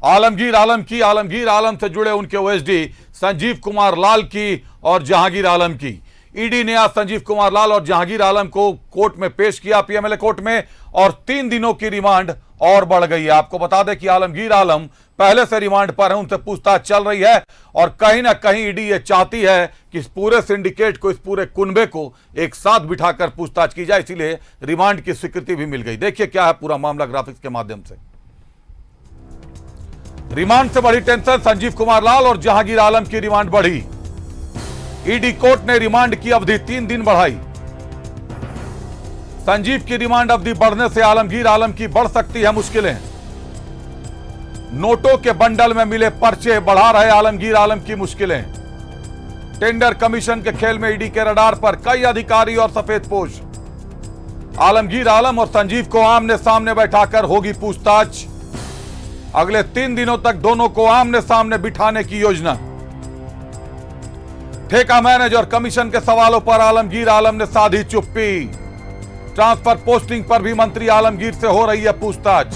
आलमगीर आलम से जुड़े उनके ओएसडी संजीव कुमार लाल की और जहांगीर आलम की। ईडी ने आज संजीव कुमार लाल और जहांगीर आलम को कोर्ट में पेश किया, पीएमएलए कोर्ट में, और 3 दिनों की रिमांड और बढ़ गई है। आपको बता दें कि आलमगीर आलम पहले से रिमांड पर है, उनसे पूछताछ चल रही है और कहीं ना कहीं ईडी ये चाहती है कि इस पूरे सिंडिकेट को, इस पूरे कुनबे को एक साथ बिठाकर पूछताछ की जाए, इसीलिए रिमांड की स्वीकृति भी मिल गई। देखिए क्या है पूरा मामला ग्राफिक्स के माध्यम से। रिमांड से बड़ी टेंशन, संजीव कुमार लाल और जहांगीर आलम की रिमांड बढ़ी। ईडी कोर्ट ने रिमांड की अवधि 3 दिन बढ़ाई। संजीव की रिमांड अवधि बढ़ने से आलमगीर आलम की बढ़ सकती है मुश्किलें। नोटों के बंडल में मिले पर्चे बढ़ा रहे आलमगीर आलम की मुश्किलें। टेंडर कमीशन के खेल में ईडी के रडार पर कई अधिकारी और सफेदपोश। आलमगीर आलम और संजीव को आमने सामने बैठाकर होगी पूछताछ। अगले 3 दिनों तक दोनों को आमने सामने बिठाने की योजना। ठेका मैनेजर कमीशन के सवालों पर आलमगीर आलम ने साधी चुप्पी। ट्रांसफर पोस्टिंग पर भी मंत्री आलमगीर से हो रही है पूछताछ।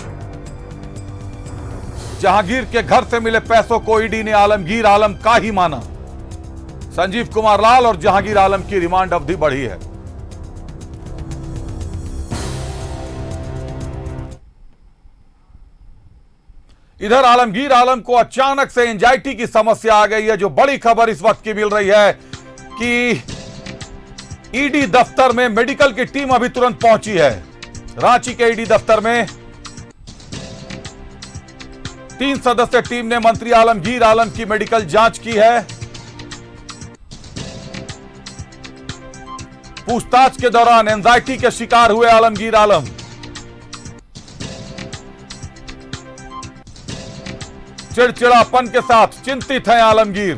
जहांगीर के घर से मिले पैसों को ईडी ने आलमगीर आलम का ही माना। संजीव कुमार लाल और जहांगीर आलम की रिमांड अवधि बढ़ी है। इधर आलमगीर आलम को अचानक से एंजाइटी की समस्या आ गई है। जो बड़ी खबर इस वक्त की मिल रही है कि ईडी दफ्तर में मेडिकल की टीम अभी तुरंत पहुंची है। रांची के ईडी दफ्तर में 3 सदस्यीय टीम ने मंत्री आलमगीर आलम की मेडिकल जांच की है। पूछताछ के दौरान एंजाइटी के शिकार हुए आलमगीर आलम। चिड़चिड़ापन के साथ चिंतित हैं आलमगीर।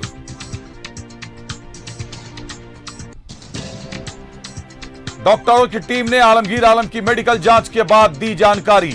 डॉक्टरों की टीम ने आलमगीर आलम की मेडिकल जांच के बाद दी जानकारी।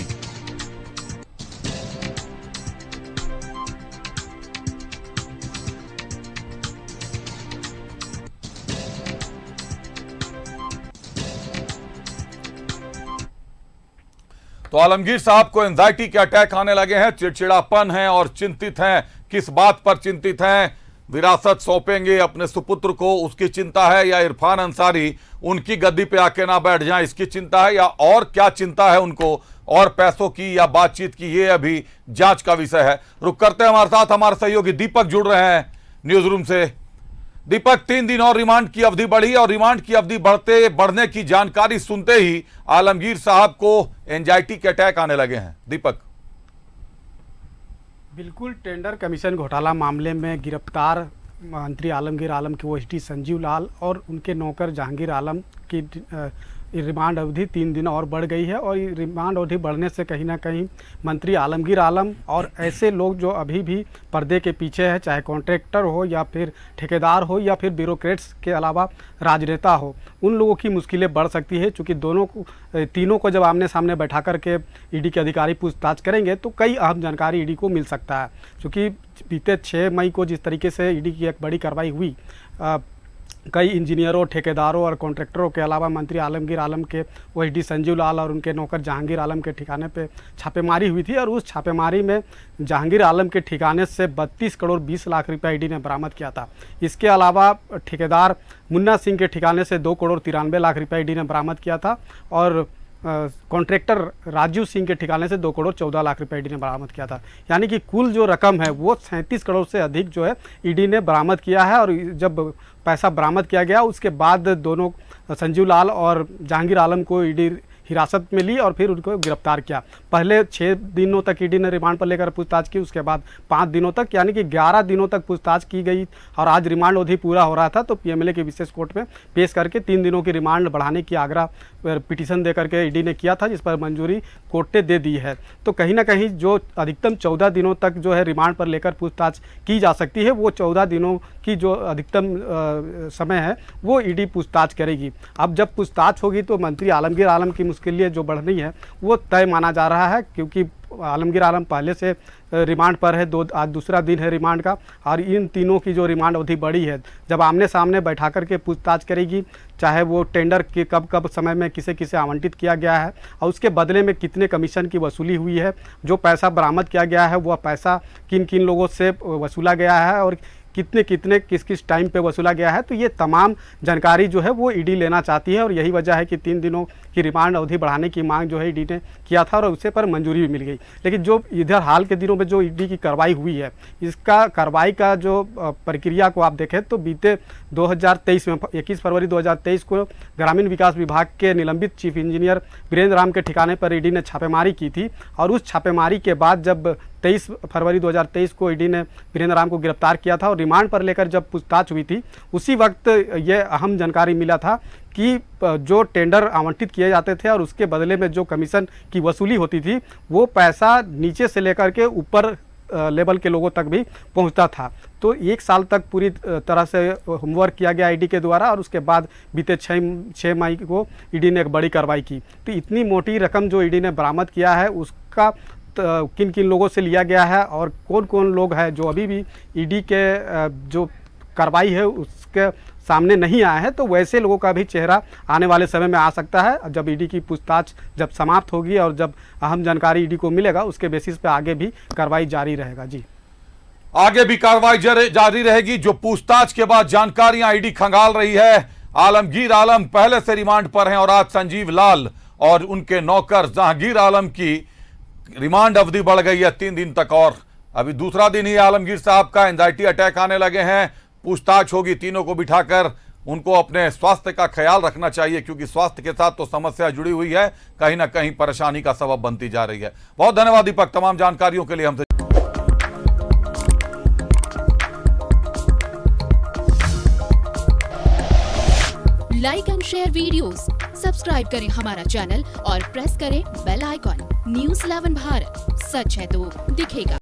तो आलमगीर साहब को एंजाइटी के अटैक आने लगे हैं, चिड़चिड़ापन है और चिंतित हैं। किस बात पर चिंतित हैं? विरासत सौंपेंगे अपने सुपुत्र को, उसकी चिंता है, या इरफान अंसारी उनकी गद्दी पे आके ना बैठ जाएं, इसकी चिंता है, या और क्या चिंता है उनको, और पैसों की या बातचीत की, ये अभी जांच का विषय है। रुक करते हैं, हमारे साथ हमारे सहयोगी दीपक जुड़ रहे हैं न्यूज रूम से। दीपक, 3 दिन और रिमांड की अवधि बढ़ी और रिमांड की अवधि बढ़ने की जानकारी सुनते ही आलमगीर साहब को एंजाइटी के अटैक आने लगे हैं। दीपक। बिल्कुल, टेंडर कमीशन घोटाला मामले में गिरफ्तार मंत्री आलमगीर आलम के ओएसडी संजीव लाल और उनके नौकर जहांगीर आलम की रिमांड अवधि 3 दिन और बढ़ गई है। और रिमांड अवधि बढ़ने से कहीं ना कहीं मंत्री आलमगीर आलम और ऐसे लोग जो अभी भी पर्दे के पीछे है, चाहे कॉन्ट्रैक्टर हो या फिर ठेकेदार हो या फिर ब्यूरोक्रेट्स के अलावा राजनेता हो, उन लोगों की मुश्किलें बढ़ सकती है। चूँकि तीनों को जब आमने सामने बैठा करके ईडी के अधिकारी पूछताछ करेंगे तो कई अहम जानकारी ईडी को मिल सकता है। चूँकि बीते 6 मई को जिस तरीके से ईडी की एक बड़ी कार्रवाई हुई, कई इंजीनियरों, ठेकेदारों और कॉन्ट्रैक्टरों के अलावा मंत्री आलमगीर आलम के ओएसडी संजीव लाल और उनके नौकर जहांगीर आलम के ठिकाने पे छापेमारी हुई थी। और उस छापेमारी में जहांगीर आलम के ठिकाने से 32 करोड़ 20 लाख रुपए ईडी ने बरामद किया था। इसके अलावा ठेकेदार मुन्ना सिंह के ठिकाने से 2 करोड़ 93 लाख रुपए ईडी ने बरामद किया था। और कॉन्ट्रैक्टर राजू सिंह के ठिकाने से 2 करोड़ 14 लाख रुपए ईडी ने बरामद किया था। यानी कि कुल जो रकम है वो 37 करोड़ से अधिक जो है ईडी ने बरामद किया है। और जब पैसा बरामद किया गया उसके बाद दोनों संजीव लाल और जहांगीर आलम को ईडी हिरासत में ली और फिर उनको गिरफ्तार किया। पहले 6 दिनों तक ईडी ने रिमांड पर लेकर पूछताछ की, उसके बाद 5 दिनों तक, यानी कि 11 दिनों तक पूछताछ की गई। और आज रिमांड अवधि पूरा हो रहा था तो पीएमएलए की विशेष कोर्ट में पेश करके 3 दिनों की रिमांड बढ़ाने की आग्रह पिटीशन दे करके ईडी ने किया था, जिस पर मंजूरी कोर्ट ने दे दी है। तो कहीं ना कहीं जो अधिकतम 14 दिनों तक जो है रिमांड पर लेकर पूछताछ की जा सकती है, वो 14 दिनों की जो अधिकतम समय है वो ईडी पूछताछ करेगी। अब जब पूछताछ होगी तो मंत्री आलमगीर आलम की मुश्किलें जो बढ़नी है वो तय माना जा रहा है, क्योंकि आलमगीर आलम पहले से रिमांड पर है, आज दूसरा दिन है रिमांड का, और इन तीनों की जो रिमांड अवधि बड़ी है, जब आमने सामने बैठा करके पूछताछ करेगी, चाहे वो टेंडर के कब कब समय में किसे किसे आवंटित किया गया है और उसके बदले में कितने कमीशन की वसूली हुई है, जो पैसा बरामद किया गया है वह पैसा किन किन लोगों से वसूला गया है और कितने कितने किस किस टाइम पे वसूला गया है, तो ये तमाम जानकारी जो है वो ईडी लेना चाहती है। और यही वजह है कि 3 दिनों की रिमांड अवधि बढ़ाने की मांग जो है ईडी ने किया था और उसे पर मंजूरी भी मिल गई। लेकिन जो इधर हाल के दिनों में जो ईडी की कार्रवाई हुई है, इसका कार्रवाई का जो प्रक्रिया को आप देखें तो बीते 2023 में 21 फरवरी 2023 को ग्रामीण विकास विभाग के निलंबित चीफ इंजीनियर वीरेंद्र राम के ठिकाने पर ईडी ने छापेमारी की थी, और उस छापेमारी के बाद जब 23 फरवरी 2023 को ईडी ने वीरेंद्र राम को गिरफ्तार किया था और रिमांड पर लेकर जब पूछताछ हुई थी, उसी वक्त ये अहम जानकारी मिला था कि जो टेंडर आवंटित किए जाते थे और उसके बदले में जो कमीशन की वसूली होती थी, वो पैसा नीचे से लेकर के ऊपर लेवल के लोगों तक भी पहुंचता था। तो 1 साल तक पूरी तरह से होमवर्क किया गया ईडी के द्वारा, और उसके बाद बीते 6 मई को ईडी ने एक बड़ी कार्रवाई की। तो इतनी मोटी रकम जो ईडी ने बरामद किया है, उसका किन किन लोगों से लिया गया है और कौन कौन लोग हैं जो अभी भी ईडी के जो कार्रवाई है उसके सामने नहीं आया है, तो वैसे लोगों का भी चेहरा आने वाले समय में आ सकता है। जब ईडी की पूछताछ जब समाप्त होगी और जब अहम जानकारी ईडी को मिलेगा, उसके बेसिस पे आगे भी कार्रवाई जारी रहेगा। जी, आगे भी कार्रवाई जारी रहेगी। जो पूछताछ के बाद जानकारियां ईडी खंगाल रही है, आलमगीर आलम पहले से रिमांड पर हैं और आज संजीव लाल और उनके नौकर जहांगीर आलम की रिमांड अवधि बढ़ गई है 3 दिन तक, और अभी दूसरा दिन ही आलमगीर साहब का एंजाइटी अटैक आने लगे हैं। पूछताछ होगी, तीनों को बिठाकर उनको अपने स्वास्थ्य का ख्याल रखना चाहिए, क्योंकि स्वास्थ्य के साथ तो समस्या जुड़ी हुई है, कहीं ना कहीं परेशानी का सबब बनती जा रही है। बहुत धन्यवाद दीपक, तमाम जानकारियों के लिए हमसे। Like and share videos, subscribe करें हमारा चैनल और प्रेस करें बेल आइकॉन। न्यूज़ 11 भारत, सच है तो दिखेगा।